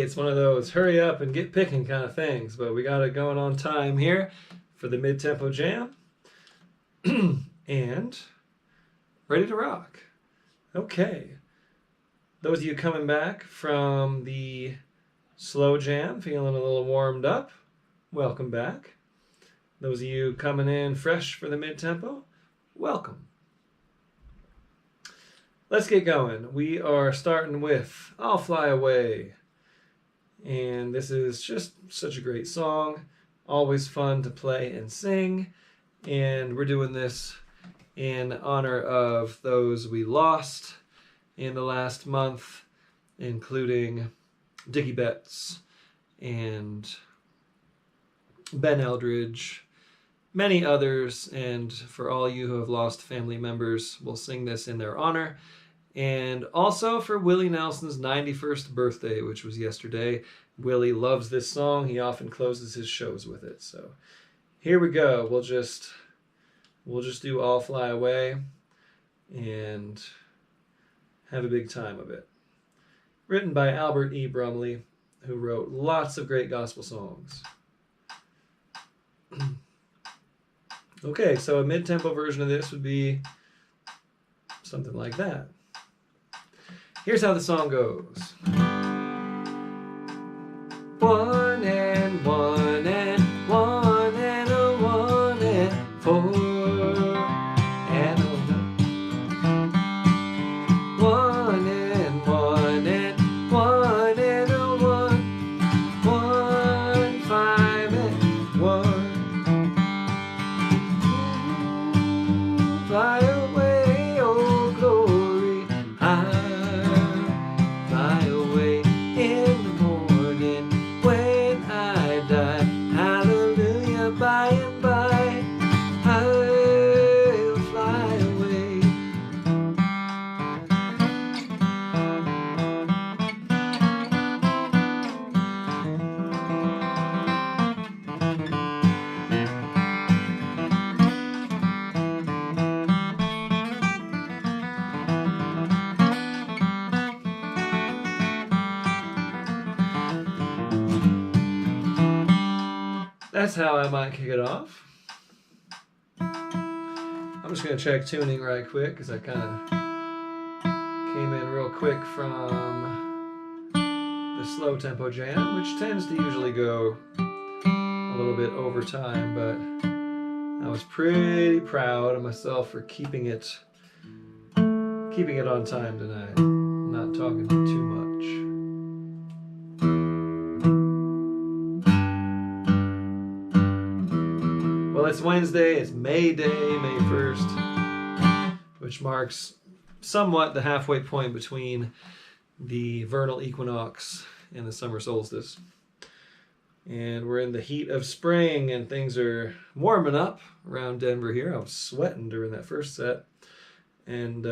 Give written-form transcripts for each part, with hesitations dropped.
it's one of those hurry up and get picking kind of things, but we got it going on time here for the mid-tempo jam. And ready to rock. Okay. Those of you coming back from the slow jam, feeling a little warmed up, welcome back. Those of you coming in fresh for the mid-tempo, welcome. Let's get going. We are starting with I'll Fly Away. And this is just such a great song. Always fun to play and sing. And we're doing this in honor of those we lost in the last month, including Dickie Betts and Ben Eldridge, many others. And for all you who have lost family members, we'll sing this in their honor. And also for Willie Nelson's 91st birthday, which was yesterday. Willie loves this song. He often closes his shows with it. So here we go. We'll just do I'll Fly Away and have a big time of it. Written by Albert E. Brumley, who wrote lots of great gospel songs. Okay, so a mid-tempo version of this would be something like that. Here's how the song goes. One and one and one and a one and four and a one and one and one and a one, 5 and 1. Fly away, oh glory, fly away in the morning when I die. Hallelujah, by and by I'll fly away. That's how I might kick it off. I'm just going to check tuning right quick because I kind of came in real quick from the slow tempo jam, which tends to usually go a little bit over time, but I was pretty proud of myself for keeping it on time tonight. I'm not talking too much. Well, it's Wednesday, it's May Day, May 1st, which marks somewhat the halfway point between the vernal equinox and the summer solstice. And we're in the heat of spring and things are warming up around Denver here. I was sweating during that first set and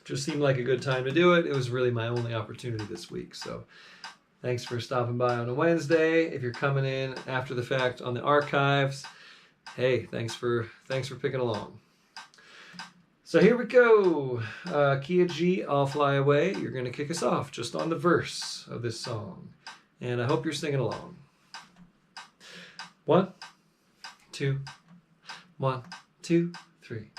just seemed like a good time to do it. It was really my only opportunity this week, so thanks for stopping by on a Wednesday. If you're coming in after the fact on the archives, hey, thanks for picking along. So here we go. Key of G, I'll Fly Away. You're going to kick us off just on the verse of this song. And I hope you're singing along. 1, 2, 1, 2, 3.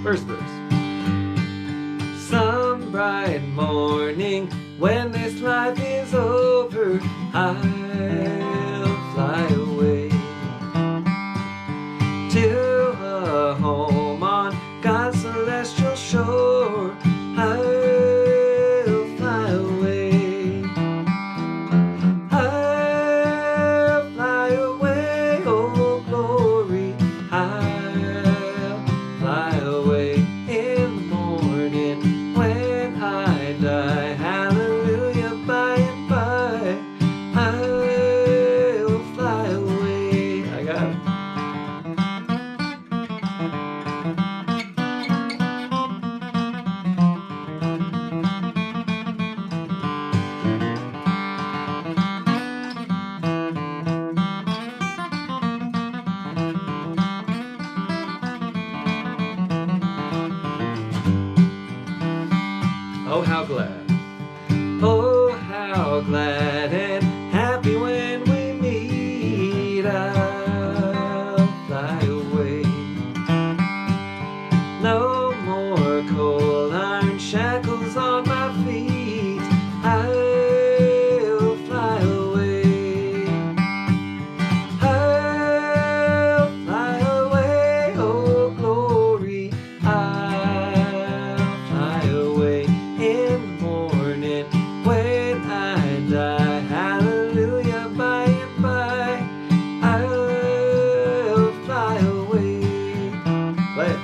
First verse. Some bright morning when this life is over, I'll Oh, how glad. Oh, how glad and happy when we meet. I'll fly away. No more cold iron shackles on my feet. I'll fly away. I'll fly away, oh glory. I'll fly away in the morning when I die. Hallelujah, by and by. I'll fly away. Play it.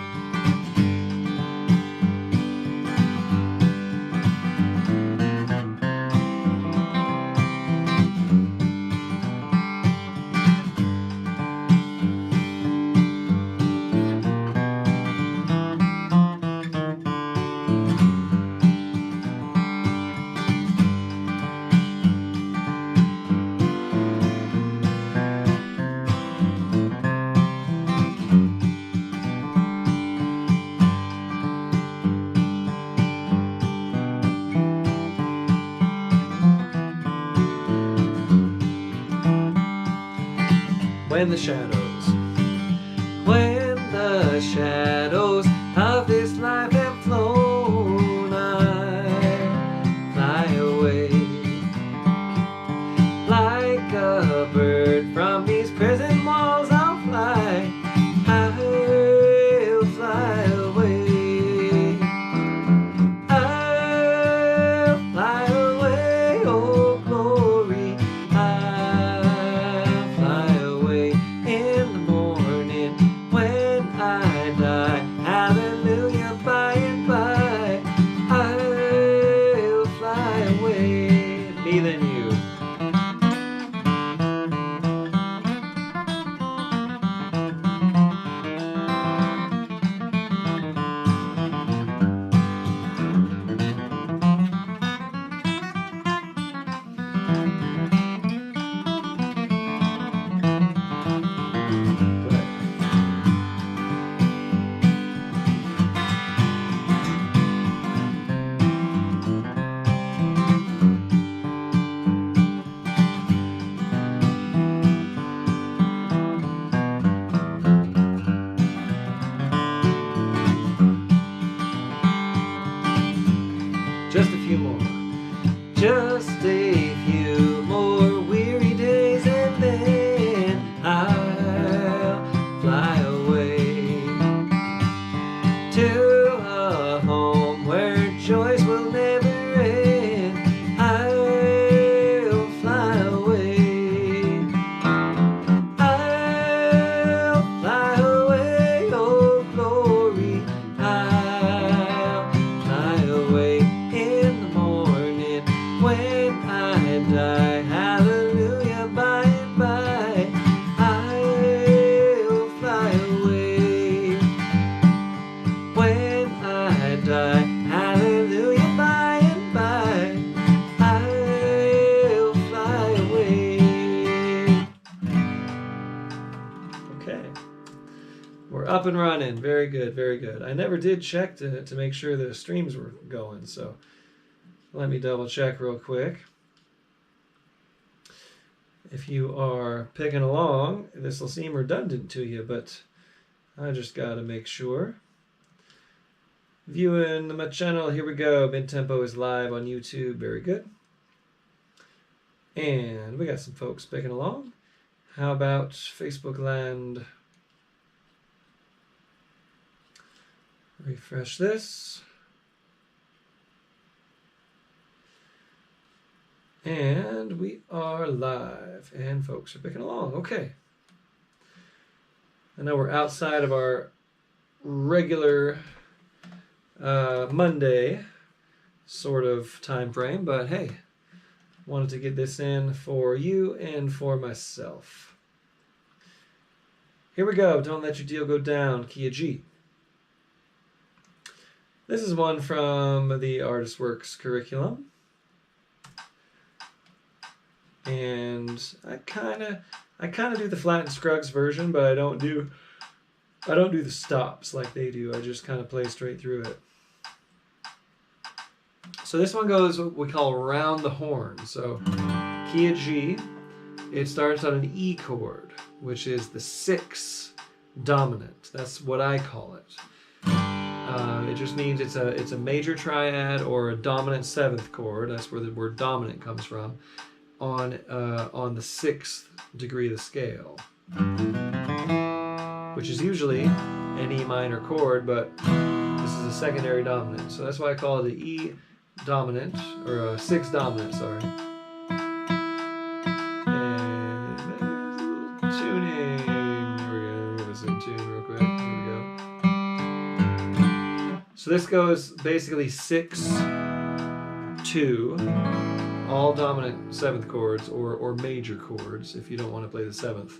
When the shadows of this life have flown, I fly away like a bird from these prison walls. I'll fly, I'll fly away. I'll fly away, oh glory. I'll fly away in the morning when I die. Hallelujah, by and by. I'll fly away. Me than you. Just a few more. Just a few more weary days and then I'll fly away to a home where joys will never end. I'll fly away. I'll fly away, oh glory. I'll fly away in the morning when I die. Hallelujah, by and by. I'll fly away when I die. Hallelujah, by and by. I'll fly away. Okay. We're up and running. Very good, very good. I never did check to make sure the streams were going, so let me double check real quick. If you are picking along, this will seem redundant to you, but I just got to make sure. Viewing my channel, here we go. Mid-Tempo is live on YouTube. Very good. And we got some folks picking along. How about Facebook land? Refresh this. And we are live, and folks are picking along. Okay. I know we're outside of our regular Monday sort of time frame, but hey, wanted to get this in for you and for myself. Here we go. Don't let your deal go down, key of G. This is one from the Artist Works curriculum. And I kind of do the Flat and Scruggs version, but I don't do the stops like they do. I just kind of play straight through it. So this one goes what we call around the horn. So key of G, it starts on an E chord, which is the 6 dominant. That's what I call it. It just means it's a major triad or a dominant 7th chord. That's where the word dominant comes from. On the 6th degree of the scale, which is usually an E minor chord, but this is a secondary dominant. So that's why I call it the E dominant, or a 6 dominant, sorry. And there's a little tuning. Here we go. Give us a tune real quick. Here we go. So this goes basically 6, 2, all dominant 7th chords, or major chords if you don't want to play the 7th.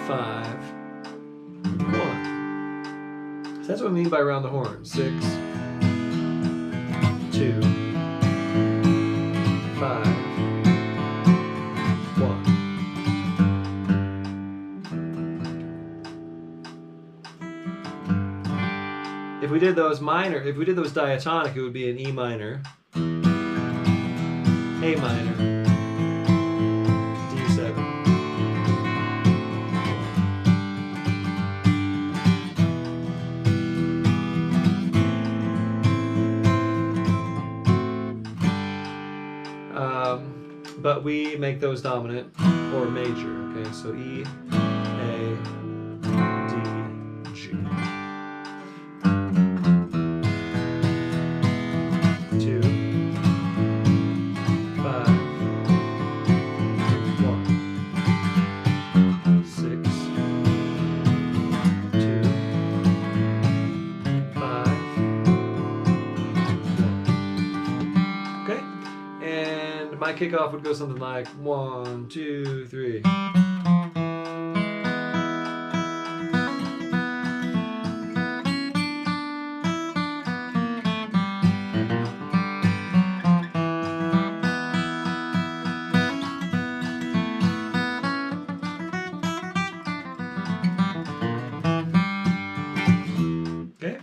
5, 1. So that's what I mean by around the horn. 6, 2, 5, 1. If we did those diatonic, it would be an E minor, A minor, D7. But we make those dominant or major, okay? So E, A, D, G. 2, 5, 1, 6, 2, 5, 1. Okay? And my kickoff would go something like 1, 2, 3. Okay.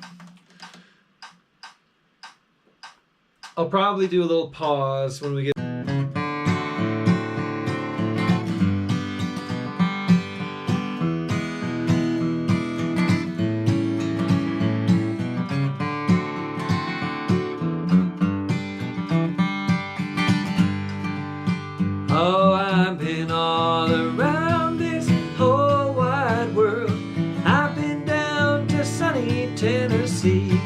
I'll probably do a little pause when we get. Oh, I've been all around this whole wide world. I've been down to sunny Tennessee.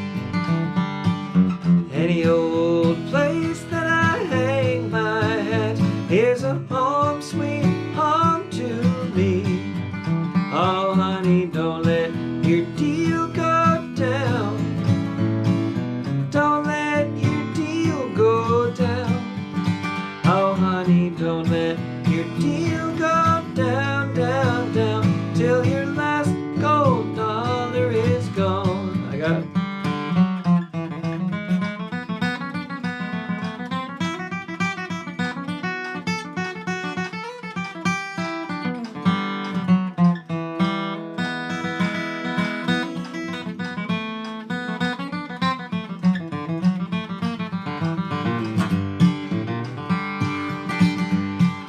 Any old place that I hang my hat is a home, sweet home to me. Oh, honey, don't let your deal go down. Don't let your deal go down. Oh, honey, don't let your deal go down, down, down, till your last gold dollar is gone. I got it.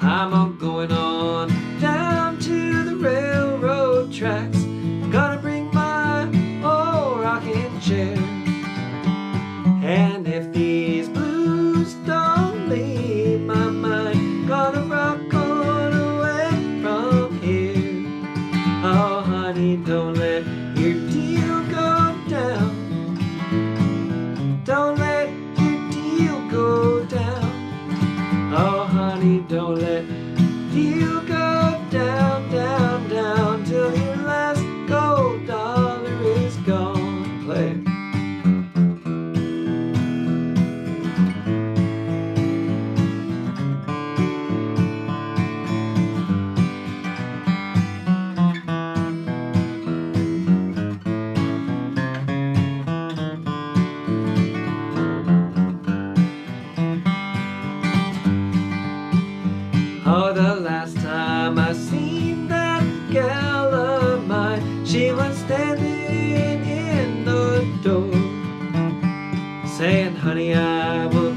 I'm going on down to the railroad tracks. Gonna bring my old rocking chair. And if these blues don't leave my mind, gonna rock on away from here. Oh, honey, don't let your deal go down. Don't let your deal go down. Oh, honey, don't let you go down, down, down, till your last gold dollar is gone. Play. Oh, the last time I seen that gal of mine, she was standing in the door, saying, honey, I will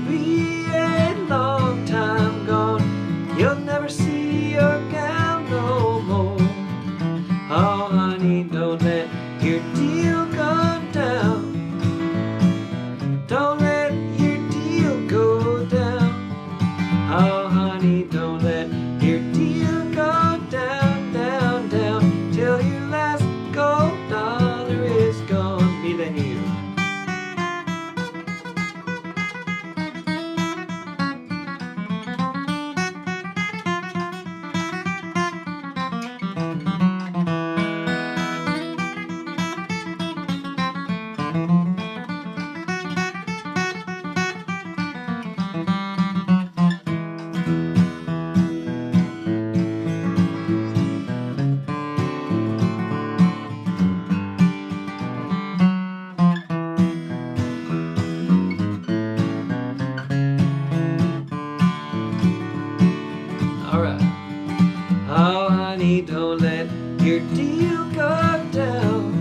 Oh, honey, don't let your deal go down.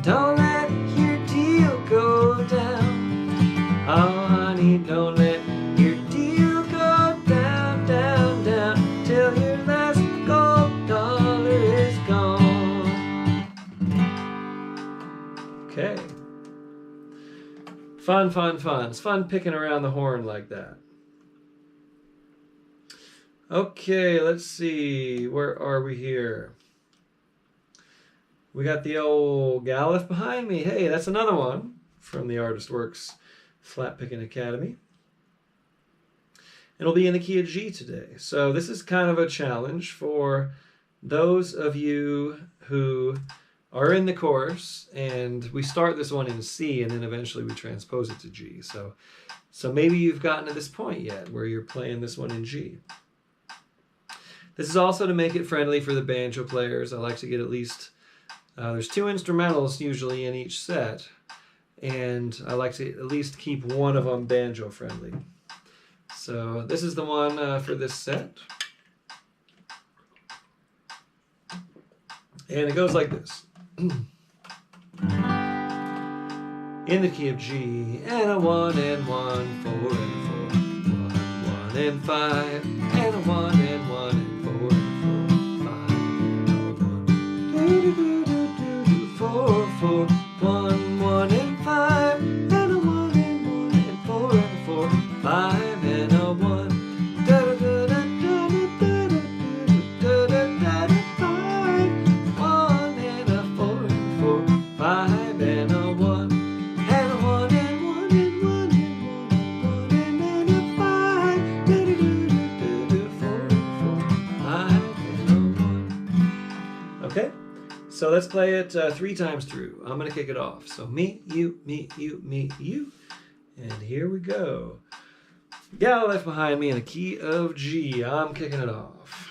Don't let your deal go down. Oh, honey, don't let your deal go down, down, down, till your last gold dollar is gone. Okay. Fun, fun, fun. It's fun picking around the horn like that. Okay, let's see. Where are we here? We got the old gal left behind me. Hey, that's another one from the Artist Works Flat Picking Academy. It'll be in the key of G today. So this is kind of a challenge for those of you who are in the course, and we start this one in C and then eventually we transpose it to G. So maybe you've gotten to this point yet where you're playing this one in G. This is also to make it friendly for the banjo players. I like to get at least, there's 2 instrumentals usually in each set, and I like to at least keep one of them banjo friendly. So this is the one for this set. And it goes like this. In the key of G, and a 1 and 1, 4 and 4, 1, 1 and 5, and a 1 and 1 and 4 and 4, 5, and a 1, 4, 4, 1, 1 and 5, and a 1 and 1 and 4 and 4, 5 and a 1, da da da da da da da da da da da 5, 1 and a 4 and 4, 5 and a 1, and a 1 and 1 and 1 and 1 and 1 and a 5, da da da da da 4 and 4, 5 and a 1. Okay. So let's play it 3 times through. I'm going to kick it off. So me, you, me, you, me, you. And here we go. Gal left behind me in a key of G. I'm kicking it off.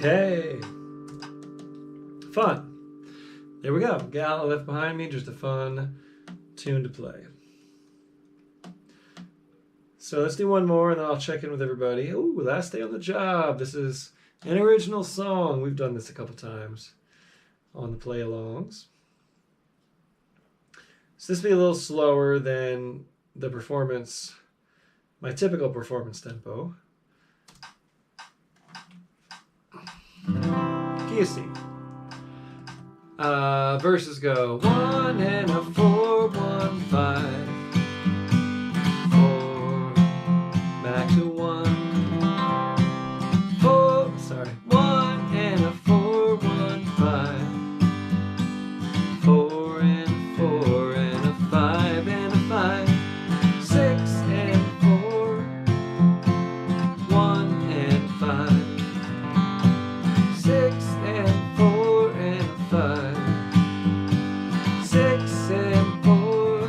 Okay. Fun. There we go. Gal Left Behind Me, just a fun tune to play. So let's do one more and then I'll check in with everybody. Ooh, Last Day on the Job. This is an original song. We've done this a couple times on the play-alongs. So this will be a little slower than the performance, my typical performance tempo. Key of C. Verses go 1 and a 4, 1, 5, 4, back to 1, 4, sorry, 1 and a 4, 1, 5, 4 and 4 and a 5 and a 5, 6 and 4, 1 and 5, 6 and 4 and 5, 6 and 4,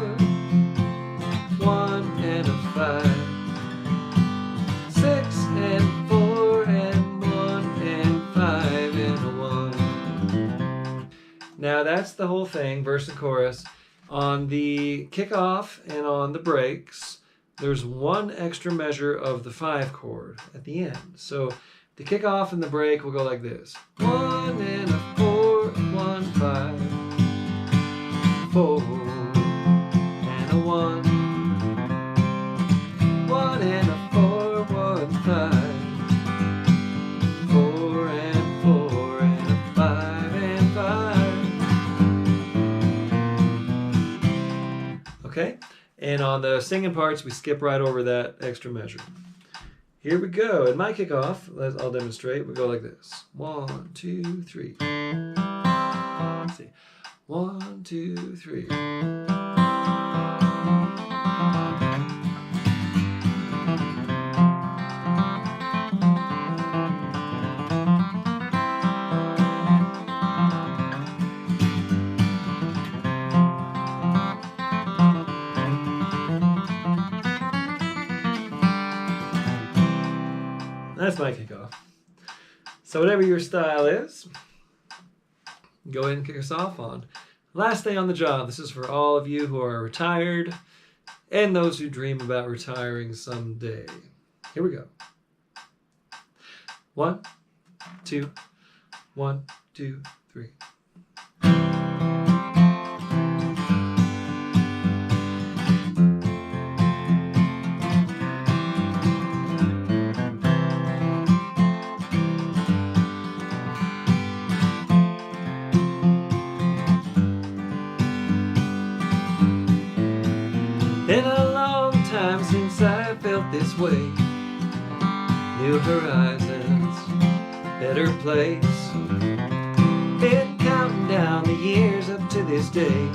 1 and a 5, 6 and 4 and 1 and 5 and a 1. Now that's the whole thing, verse and chorus. On the kickoff and on the breaks, there's one extra measure of the 5 chord at the end. So the kickoff and the break will go like this. 1 and a 4, 1, 5, 4 and a 1, 1 and a 4, 1, 5, 4 and 4 and a 5 and 5. Okay, and on the singing parts we skip right over that extra measure. Here we go. In my kickoff, I'll demonstrate. We go like this. 1, 2, 3. Let's see. 1, 2, 3. That's my kickoff. So whatever your style is, go ahead and kick us off on Last Day on the Job. This is for all of you who are retired and those who dream about retiring someday. Here we go. 1, 2, 1, 2, 3. Been a long time since I felt this way. New horizons, better place. Been counting down the years up to this day.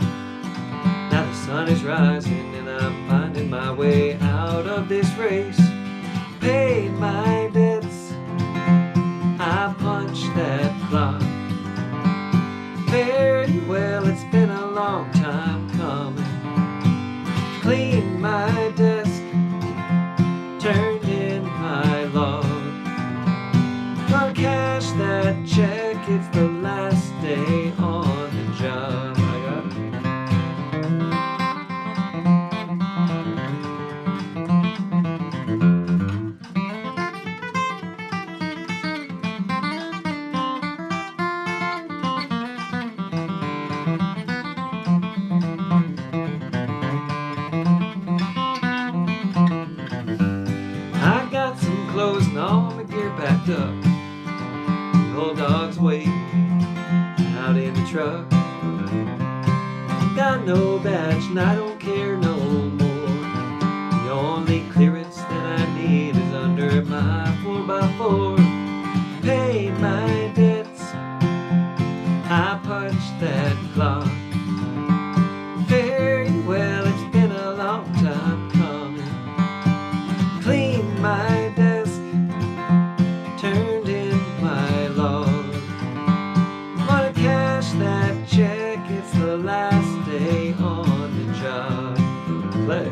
Now the sun is rising and I'm finding my way out of this race. Paid my debts, I punched that clock. Very well, it's been a long time coming. Cleaned my desk, turned in my log. Gonna cash that check, it's the last day on the job. I got it. Clothes and all my gear packed up. The old dog's waiting out in the truck. Got no badge and I don't care no more. The only clearance that I need is under my 4x4. Paid my debts, I punched that clock. Very well, it's been a long time coming. Cleaned my desk, turned in my log. Wanna cash that check, it's the last day on the job. Play.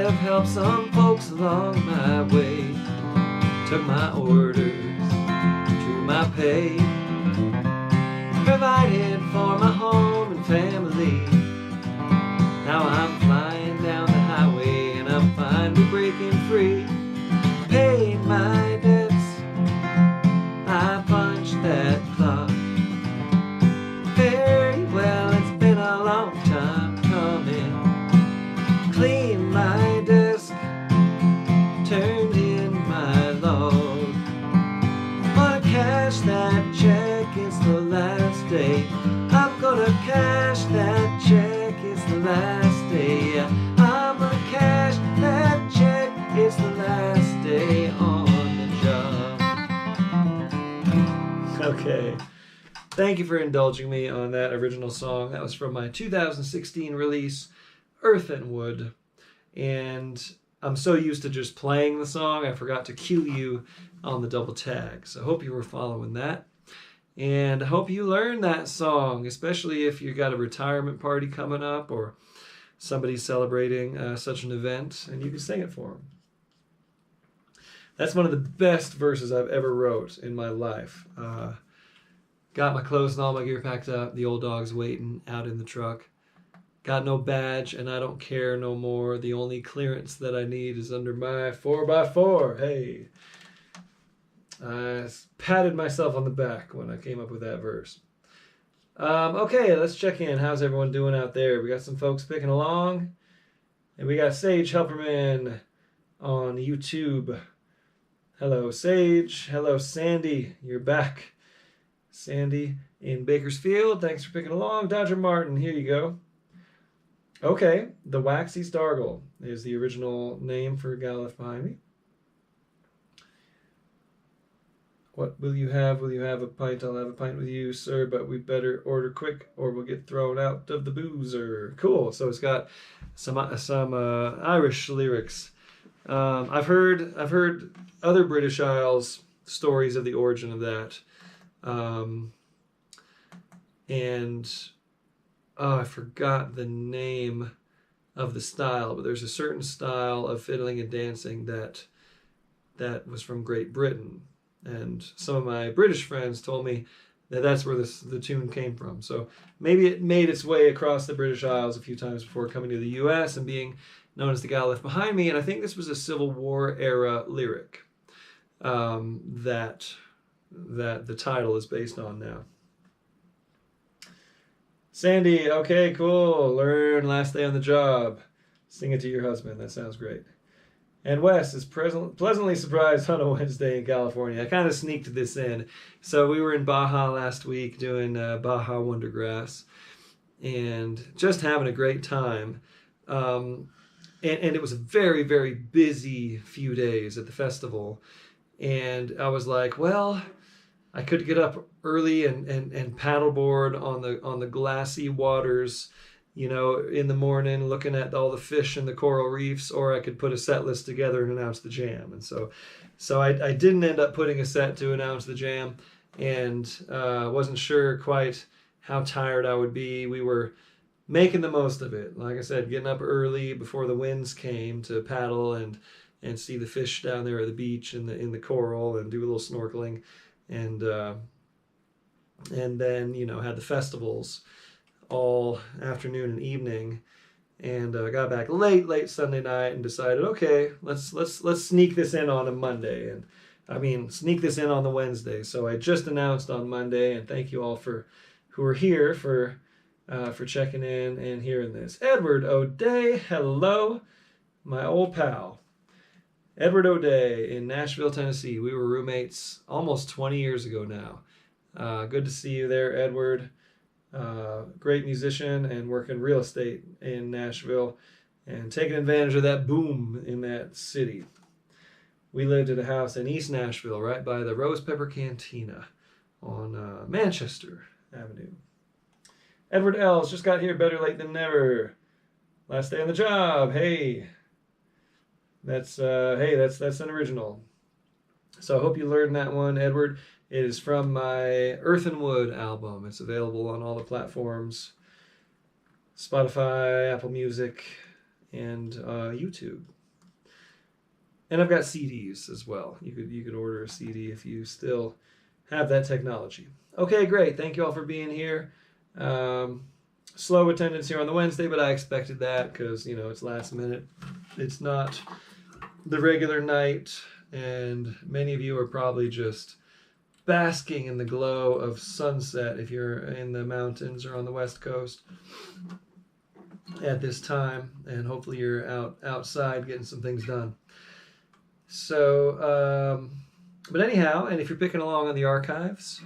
have helped some folks along my way. Took my orders, drew my pay, provided for my home and family. Now I'm flying down the highway and I'm finally breaking free. Paid my debts, I punched that clock. Very well, it's been a long time coming. Cleaned my desk, turned in my log. Wanna cash that check, it's the last day. I'm gonna cash that check, it's the last day. I'm gonna cash that check, it's the last day on the job. Okay. Thank you for indulging me on that original song. That was from my 2016 release, Earth and Wood. And I'm so used to just playing the song, I forgot to cue you on the double tag. So I hope you were following that. And I hope you learned that song, especially if you got a retirement party coming up or somebody's celebrating such an event, and you can sing it for them. That's one of the best verses I've ever wrote in my life. Got my clothes and all my gear packed up. The old dog's waiting out in the truck. Got no badge, and I don't care no more. The only clearance that I need is under my 4x4. Hey. I patted myself on the back when I came up with that verse. Okay, let's check in. How's everyone doing out there? We got some folks picking along. And we got Sage Helperman on YouTube. Hello, Sage. Hello, Sandy. You're back. Sandy in Bakersfield. Thanks for picking along. Dodger Martin, here you go. Okay, the Waxy Stargle is the original name for a gal left behind me. What will you have? Will you have a pint? I'll have a pint with you, sir, but we better order quick or we'll get thrown out of the boozer. Cool. So it's got some Irish lyrics. I've heard other British Isles stories of the origin of that. I forgot the name of the style, but there's a certain style of fiddling and dancing that was from Great Britain. And some of my British friends told me that that's where the tune came from. So maybe it made its way across the British Isles a few times before coming to the U.S. and being known as the Gal Left Behind Me. And I think this was a Civil War era lyric that the title is based on now. Sandy, okay, cool. Learn last day on the job. Sing it to your husband. That sounds great. And Wes is pleasantly surprised on a Wednesday in California. I kind of sneaked this in. So we were in Baja last week doing Baja Wondergrass and just having a great time. And it was a very, very busy few days at the festival. And I was like, well, I could get up early and paddleboard on the glassy waters, you know, in the morning, looking at all the fish and the coral reefs, or I could put a set list together and announce the jam. And so I didn't end up putting a set to announce the jam, and wasn't sure quite how tired I would be. We were making the most of it. Like I said, getting up early before the winds came to paddle and see the fish down there at the beach in the coral and do a little snorkeling, and then, you know, had the festivals all afternoon and evening, and got back late Sunday night and decided, okay, let's sneak this in on a Monday, and I mean sneak this in on the Wednesday. So I just announced on Monday, and thank you all who are here for checking in and hearing this. Edward O'Day, hello, my old pal. Edward O'Day in Nashville, Tennessee. We were roommates almost 20 years ago now. Good to see you there, Edward. Great musician and working real estate in Nashville and taking advantage of that boom in that city. We lived at a house in East Nashville, right by the Rose Pepper Cantina on Manchester Avenue. Edward Ells just got here, better late than never. Last day on the job. Hey, that's an original. So I hope you learned that one, Edward. It is from my Earth and Wood album. It's available on all the platforms, Spotify, Apple Music, and YouTube. And I've got CDs as well. You could order a CD if you still have that technology. Okay, great. Thank you all for being here. Slow attendance here on the Wednesday, but I expected that because, it's last minute. It's not the regular night, and many of you are probably just basking in the glow of sunset if you're in the mountains or on the West Coast at this time, and hopefully you're outside getting some things done. So, but anyhow, and if you're picking along on the archives,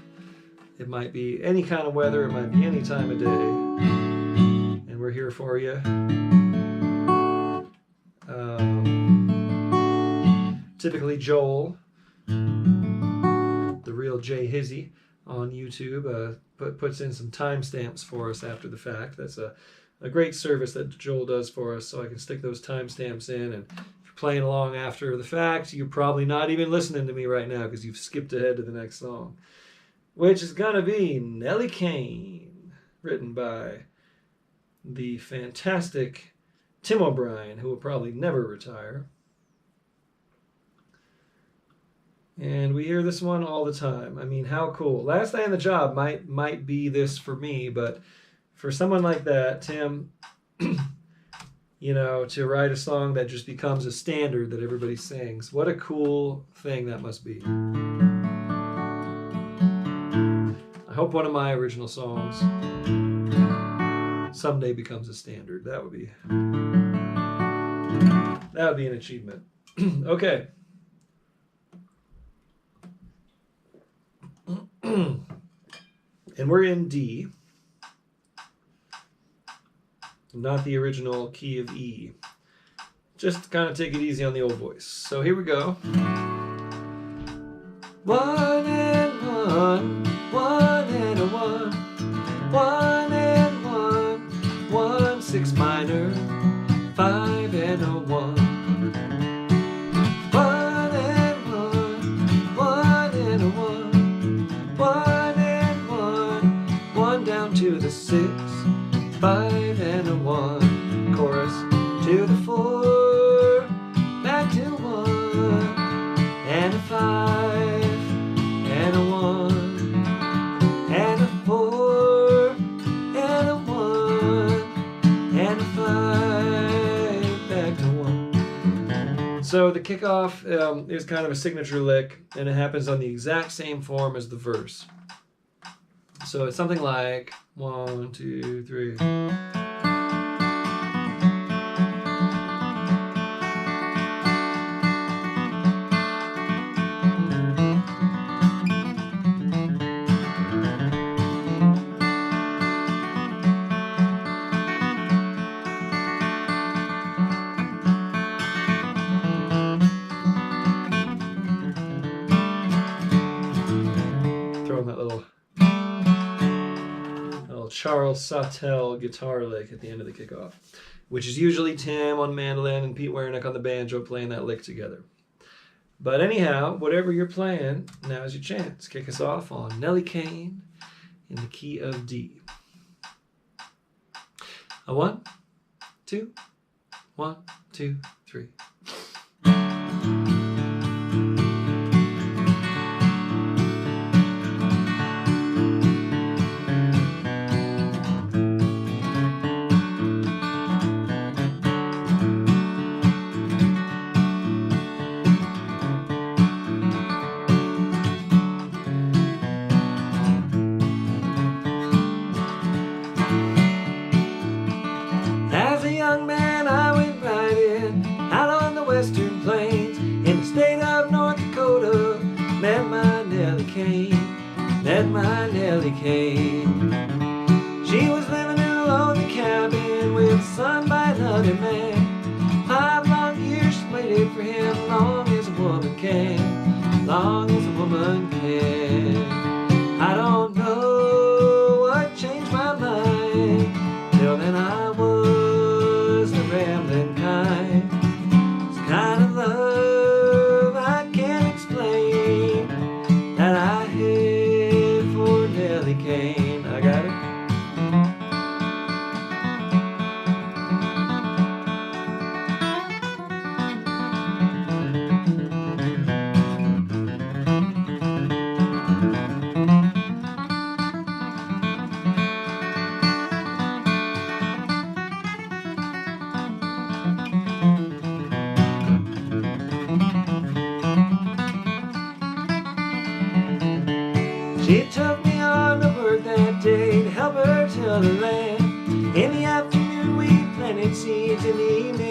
it might be any kind of weather, it might be any time of day, and we're here for you. Typically Joel, the real Jay Hizzy on YouTube, puts in some timestamps for us after the fact. That's a great service that Joel does for us, so I can stick those timestamps in, and playing along after the fact, you're probably not even listening to me right now because you've skipped ahead to the next song, which is going to be Nellie Kane, written by the fantastic Tim O'Brien, who will probably never retire. And we hear this one all the time. I mean, how cool. Last Day on the Job might be this for me, but for someone like that, Tim, to write a song that just becomes a standard that everybody sings. What a cool thing that must be. I hope one of my original songs someday becomes a standard. That would be an achievement. Okay. And we're in D. Not the original key of E. Just kind of take it easy on the old voice. So here we go. 1 and 1, 1 and a 1, 1 and 1, 1, 6 minor, 5 and a 1. 1 and 1, 1 and a 1, 1 and 1, 1 down to the 6. 5 and a 1, chorus to the 4, back to 1, and a 5, and a 1, and a 4, and a 1, and a 5, back to 1. So the kickoff is kind of a signature lick, and it happens on the exact same form as the verse. So it's something like 1, 2, 3. Throw in that little Charles Sautel guitar lick at the end of the kickoff, which is usually Tim on mandolin and Pete Wernick on the banjo playing that lick together. But anyhow, whatever you're playing, now is your chance. Kick us off on Nellie Kane in the key of D. A 1, 2, 1, 2, 3. Met my Nellie Kane. She was living in a lonely cabin with a son by another man. 5 long years she waited for him, long as a woman can, long as a woman can. I don't know what changed my mind, till then I was the rambling kind. It's kind of love I can't explain that I had for Nellie Kane. I got it.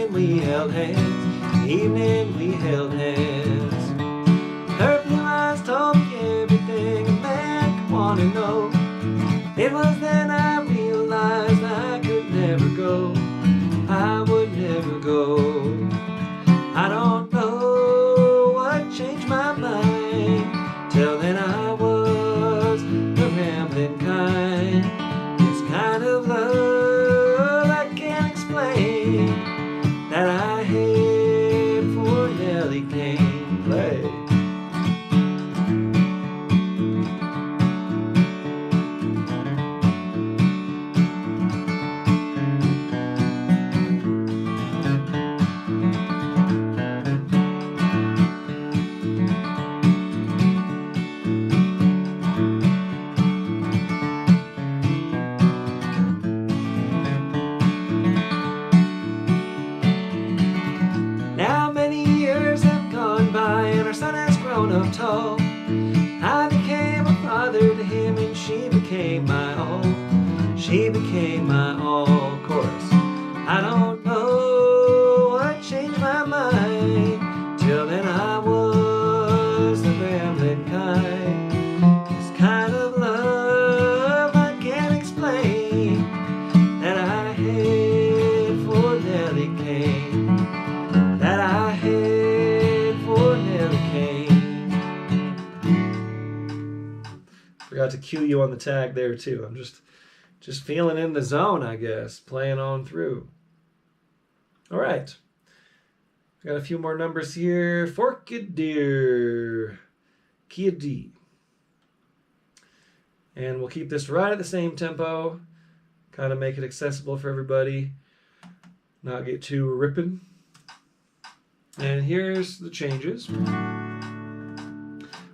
evening we held hands, the evening we held hands. Her blue eyes told me everything a man could want to know. It was then I realized I could never go, I would never go. I don't know what changed my mind, till then I was the rambling kind. This kind of love I can't explain, that I had for Nellie Kane. Play. Now many years have gone by and our son has grown up tall. I became a father to him and she became my all. She became my all. Chorus. I don't know what changed my mind, till then I was the rambling kind. This kind of love I can't explain, that I had for Nellie Kane, that I had for Nellie Kane. Forgot to cue you on the tag there too. I'm just feeling in the zone, I guess, playing on through. All right. Got a few more numbers here. Forked deer, key of D. And we'll keep this right at the same tempo, kind of make it accessible for everybody, not get too ripping. And here's the changes.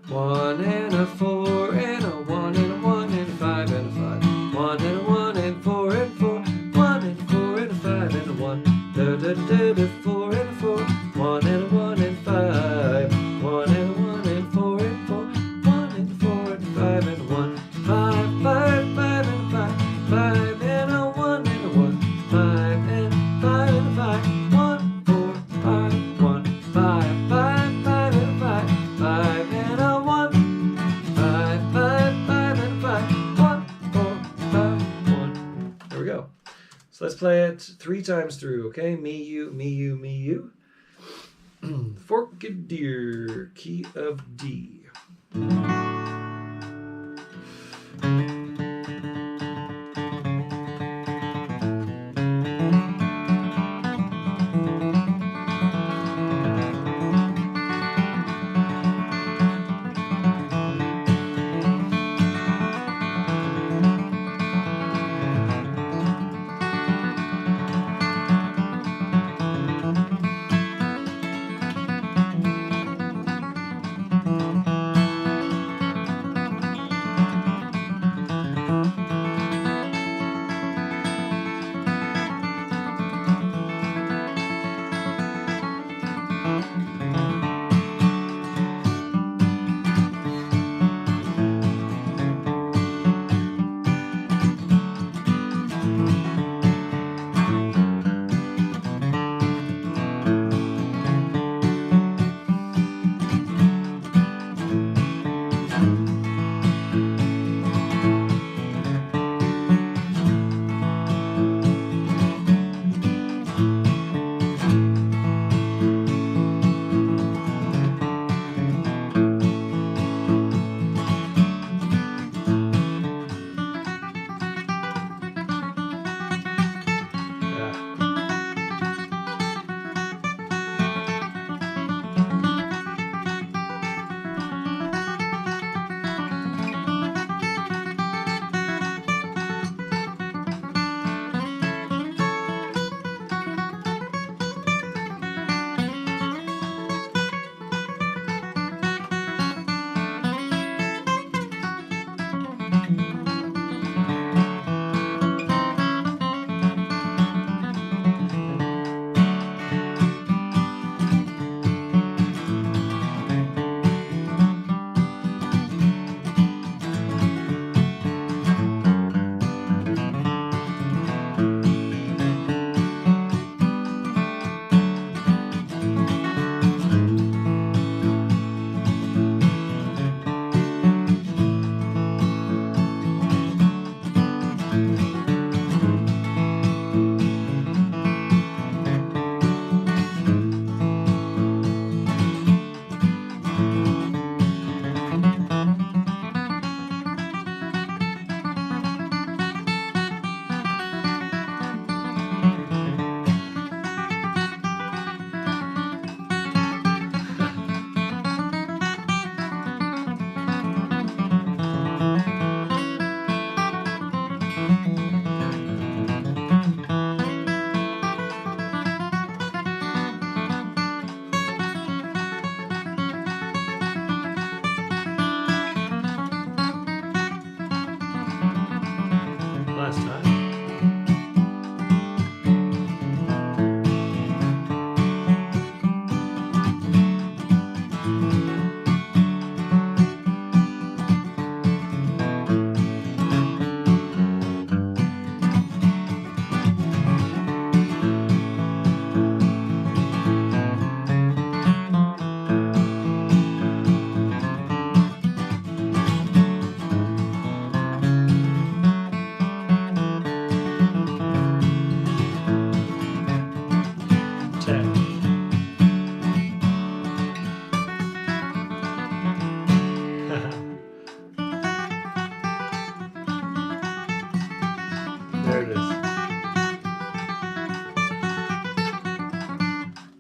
1 and a 4 and a 1 and a 1 and a 5 and a 5. 1 and a 1 and 4 and 4. 1 and a 4 and a 5 and a 1. Da da da da 4 and a 4. 1 and a 1 and 5. 1 and a 1 and 4 and 4. 1 and a 4 and a 5 and a 1. 5, 5, 5 and a 5. 5 and a 1 and a 1. 5 and 5 and a 5. 1, 4, 5, 1. 5, 5, 5 and a 5. 5 and a 1. 5, 5, 5 and a 5. 1, 4, 5, 1. There we go. So let's play it 3 times through, okay? Me, you, me, you, me, you. Forked deer, key of D.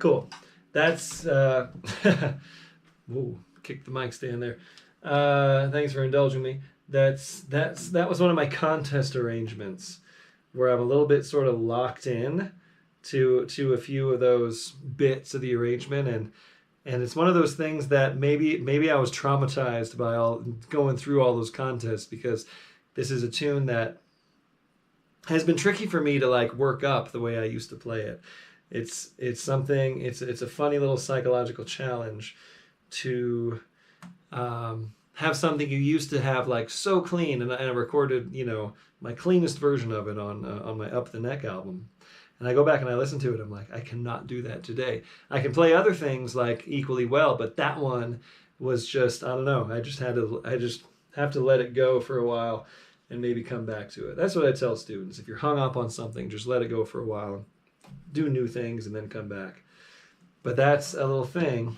Cool. That's whoa, kick the mic stand there. Thanks for indulging me. That was one of my contest arrangements where I'm a little bit sort of locked in to a few of those bits of the arrangement, and it's one of those things that maybe I was traumatized by all going through all those contests, because this is a tune that has been tricky for me to like work up the way I used to play it. It's a funny little psychological challenge to have something you used to have like so clean, and I recorded, my cleanest version of it on my Up the Neck album. And I go back and I listen to it, I'm like, I cannot do that today. I can play other things like equally well, but that one was just, I don't know, I just have to let it go for a while and maybe come back to it. That's what I tell students. If you're hung up on something, just let it go for a while, do new things, and then come back. But that's a little thing.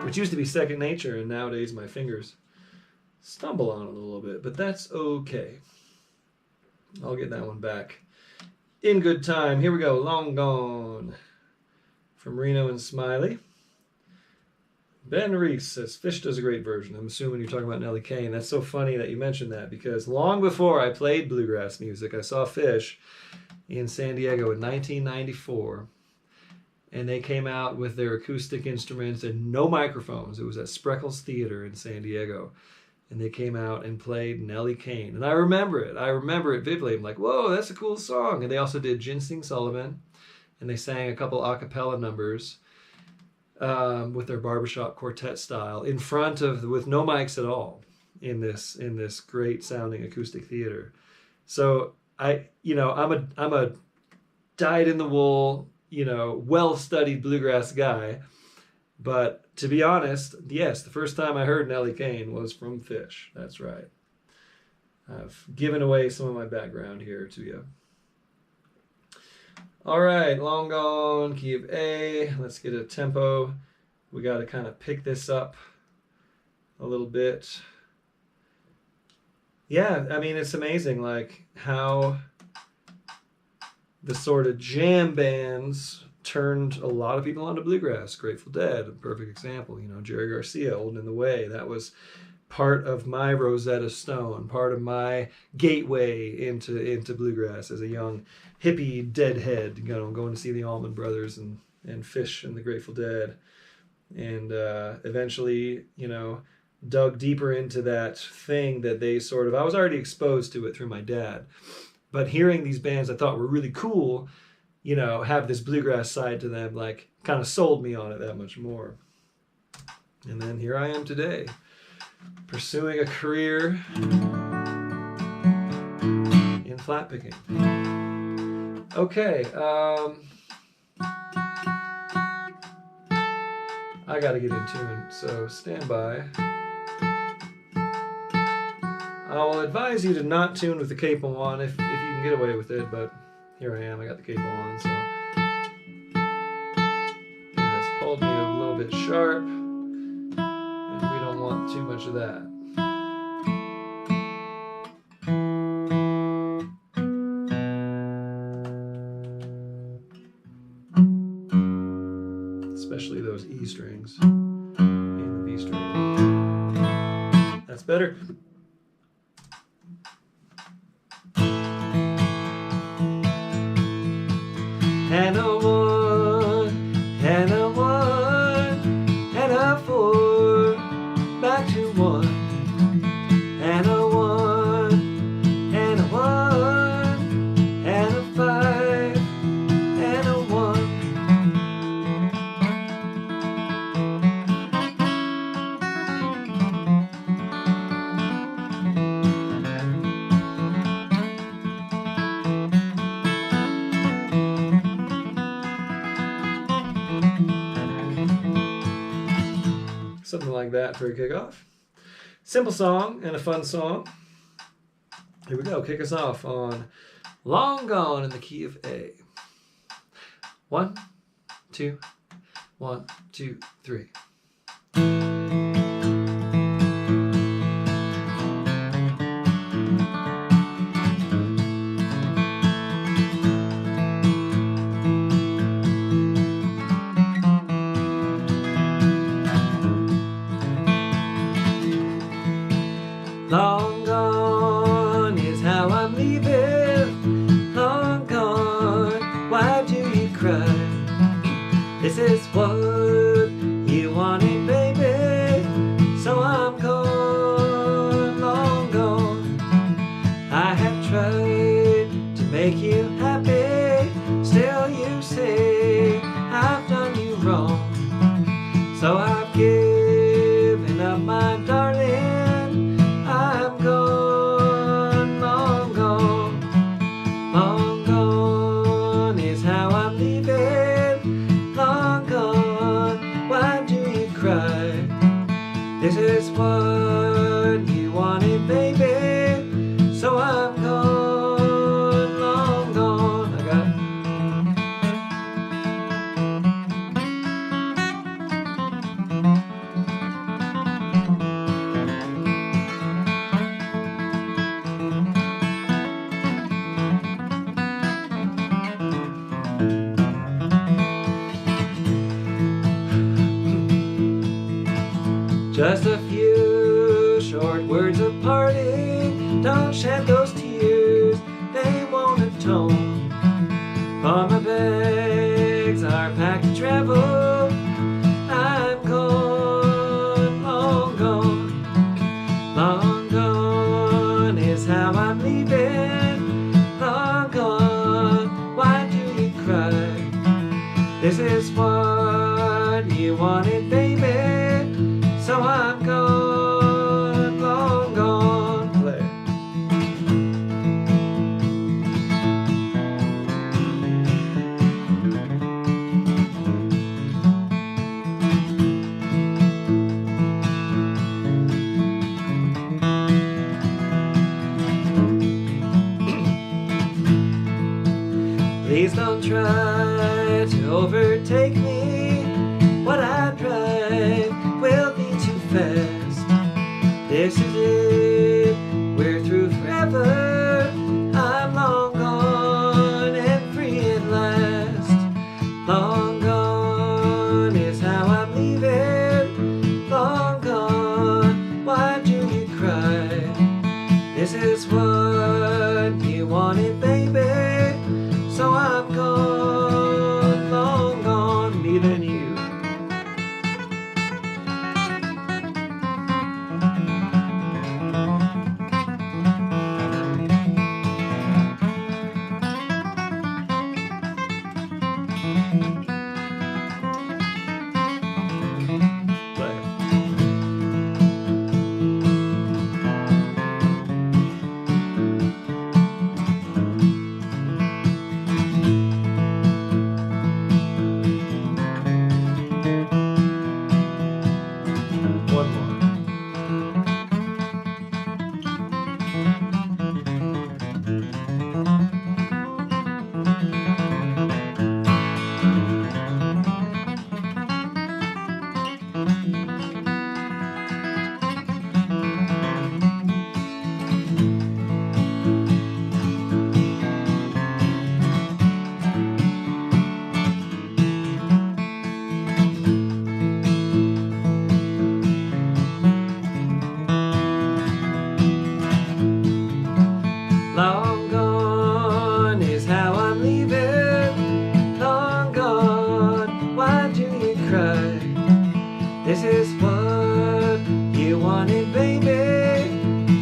Which used to be second nature, and nowadays my fingers stumble on it a little bit, but that's okay. I'll get that one back in good time. Here we go, Long Gone, from Reno and Smiley. Ben Reese says, Fish does a great version. I'm assuming you're talking about Nellie Kane. That's so funny that you mentioned that, because long before I played bluegrass music, I saw Fish in San Diego in 1994. And they came out with their acoustic instruments and no microphones. It was at Spreckles Theater in San Diego. And they came out and played Nellie Kane. And I remember it. I remember it vividly. I'm like, whoa, that's a cool song. And they also did Ginseng Sullivan. And they sang a couple a cappella numbers with their barbershop quartet style in front of, with no mics at all, in this great sounding acoustic theater. So I'm a dyed in the wool, well-studied bluegrass guy. But to be honest, yes, the first time I heard Nellie Kane was from Fish. That's right. I've given away some of my background here to you. All right, Long Gone, key of A. Let's get a tempo. We got to kind of pick this up a little bit. Yeah, I mean, it's amazing, like, how the sort of jam bands turned a lot of people onto bluegrass. Grateful Dead, a perfect example. Jerry Garcia, Old and in the Way. That was part of my Rosetta Stone, part of my gateway into bluegrass as a young hippie deadhead, going to see the Allman Brothers and Fish and the Grateful Dead. And eventually, dug deeper into that thing that they sort of, I was already exposed to it through my dad. But hearing these bands I thought were really cool, have this bluegrass side to them, like, kind of sold me on it that much more. And then here I am today, pursuing a career in flat picking. Okay, I gotta get in tune, so stand by. I will advise you to not tune with the capo on if you can get away with it, but here I am, I got the capo on, so. It has pulled me a little bit sharp, and we don't want too much of that. Especially those E strings and the B string. That's better. And a 1, and a 1, and a 4, back to 1, and a 1, and a 1, and a 5, and a 1. Something like that for a kickoff. Simple song and a fun song. Here we go. Kick us off on Long Gone in the key of A. 1, 2, 1, 2, 3. Long gone is how I'm leaving. Long gone, why do you cry? This is what you wanted, baby. So I'm gone, long gone. I have tried to make you happy. Still you say I've done you wrong. So I've given up, my darling. I'm gone, long gone. Long gone is how I'm leaving. Long gone, why do you cry? This is what you wanted, baby. So I'm gone, long gone. I got it. Just a few short words of parting. Don't shed those tears, they won't atone. For my bags are packed to travel. I'm gone, long gone. Long gone is how I'm leaving. Long gone, why do you cry? This is what you wanted, baby. So I'm gone, long gone. Play. Please don't try to overtake me. What I drive will be too fast. This is it, we're through forever. I'm long gone and free at last. Long gone is how I'm leaving. Long gone, why do you cry? This is what you wanted, baby. So I'm gone, long gone, leaving you. Long gone is how I'm leaving. Long gone, why do you cry? This is what you wanted, baby.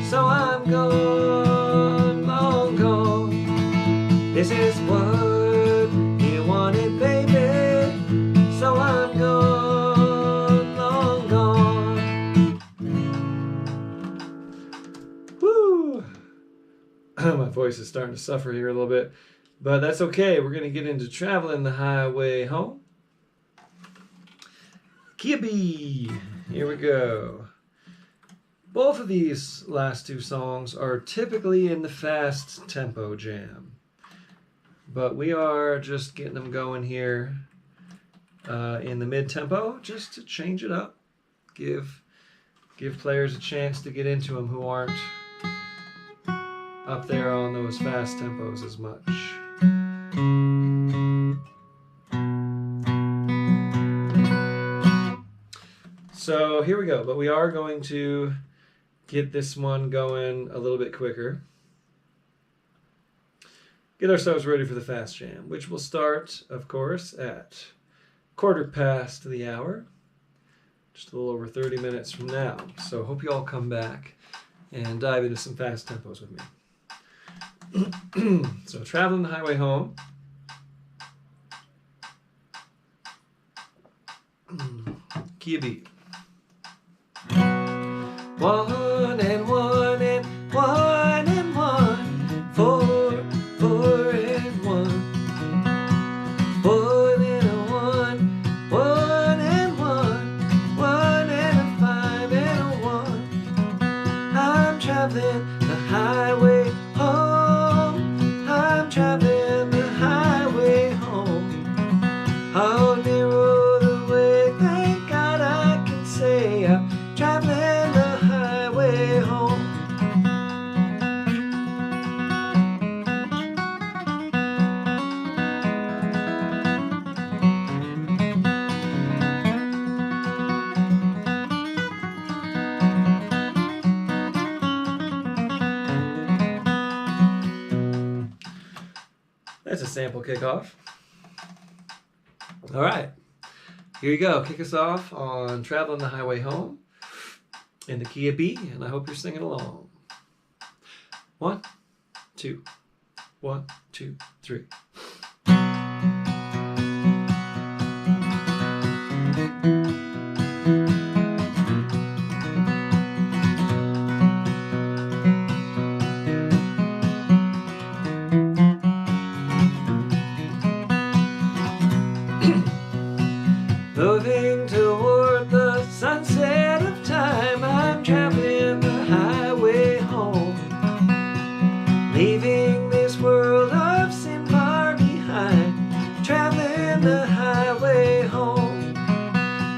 So I'm gone, long gone. This is what you wanted, baby. So I'm gone, long gone. Woo! My voice is starting to suffer here a little bit, but that's okay. We're going to get into Traveling the Highway Home. Kibby! Here we go. Both of these last two songs are typically in the fast tempo jam, but we are just getting them going here in the mid-tempo just to change it up. Give players a chance to get into them who aren't up there on those fast tempos as much. So here we go, but we are going to get this one going a little bit quicker. Get ourselves ready for the fast jam, which will start, of course, at 1/4 past the hour, just a little over 30 minutes from now. So hope you all come back and dive into some fast tempos with me. So traveling the highway home. Key of B. 1 and 1 and 1 and 1, 4, 4 and 1. 1 and a 1, 1 and 1, 1 and a 5 and a 1. I'm traveling the highway home. I'm traveling the highway home. How narrow the way, thank God I can say I'm traveling the highway home. That's a sample kickoff. All right, here you go. Kick us off on Traveling the Highway Home in the key of B, and I hope you're singing along. 1, 2, 1, 2, 3. Moving toward the sunset of time, I'm traveling the highway home. Leaving this world of sin far behind, traveling the highway home.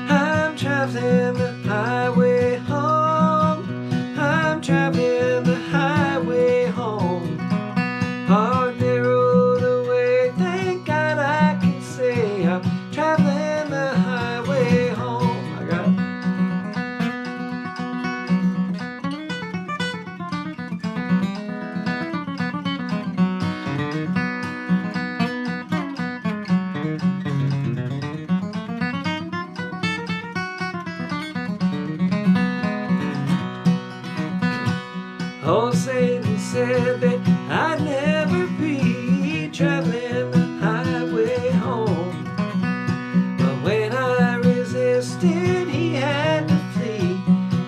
I'm traveling the highway home. I'm traveling the highway home. Hard, narrow the way, thank God I can say I'm traveling the highway home. I got it. Oh, Satan said that I'd never be traveling the highway home. But when I resisted, he had to flee,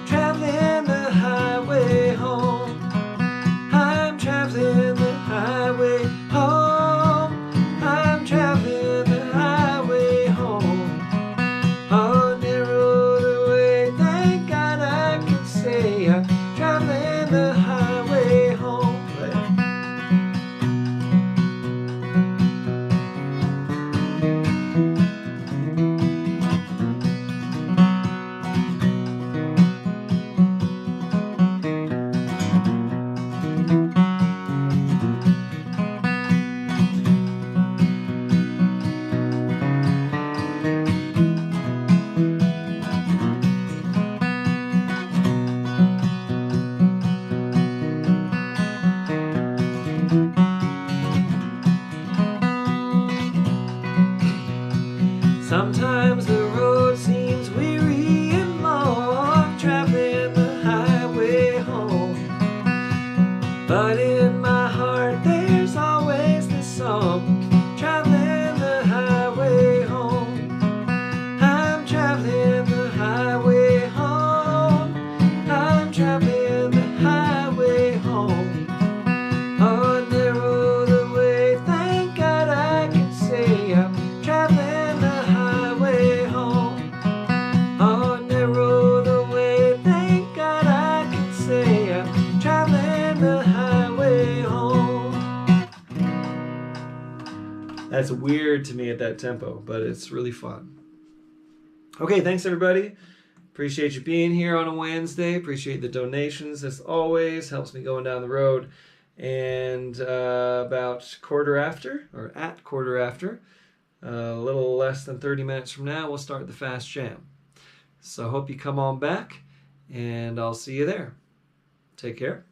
traveling the highway home. I'm traveling the highway home. I'm traveling the highway home. Oh, narrow the way, thank God I can say I'm traveling the highway home. Sometimes the road seems weary and long, traveling the highway home. But in my heart there's always the song, traveling the highway home. I'm traveling the highway home. I'm traveling the highway home. Oh, narrow the way, thank God I can say I'm traveling the highway home. Oh, narrow the way, thank God I can say I'm traveling the highway home. That's weird to me at that tempo, but it's really fun. Okay, thanks everybody. Appreciate you being here on a Wednesday. Appreciate the donations as always. Helps me going down the road. And about at quarter after, a little less than 30 minutes from now, we'll start the fast jam. So I hope you come on back, and I'll see you there. Take care.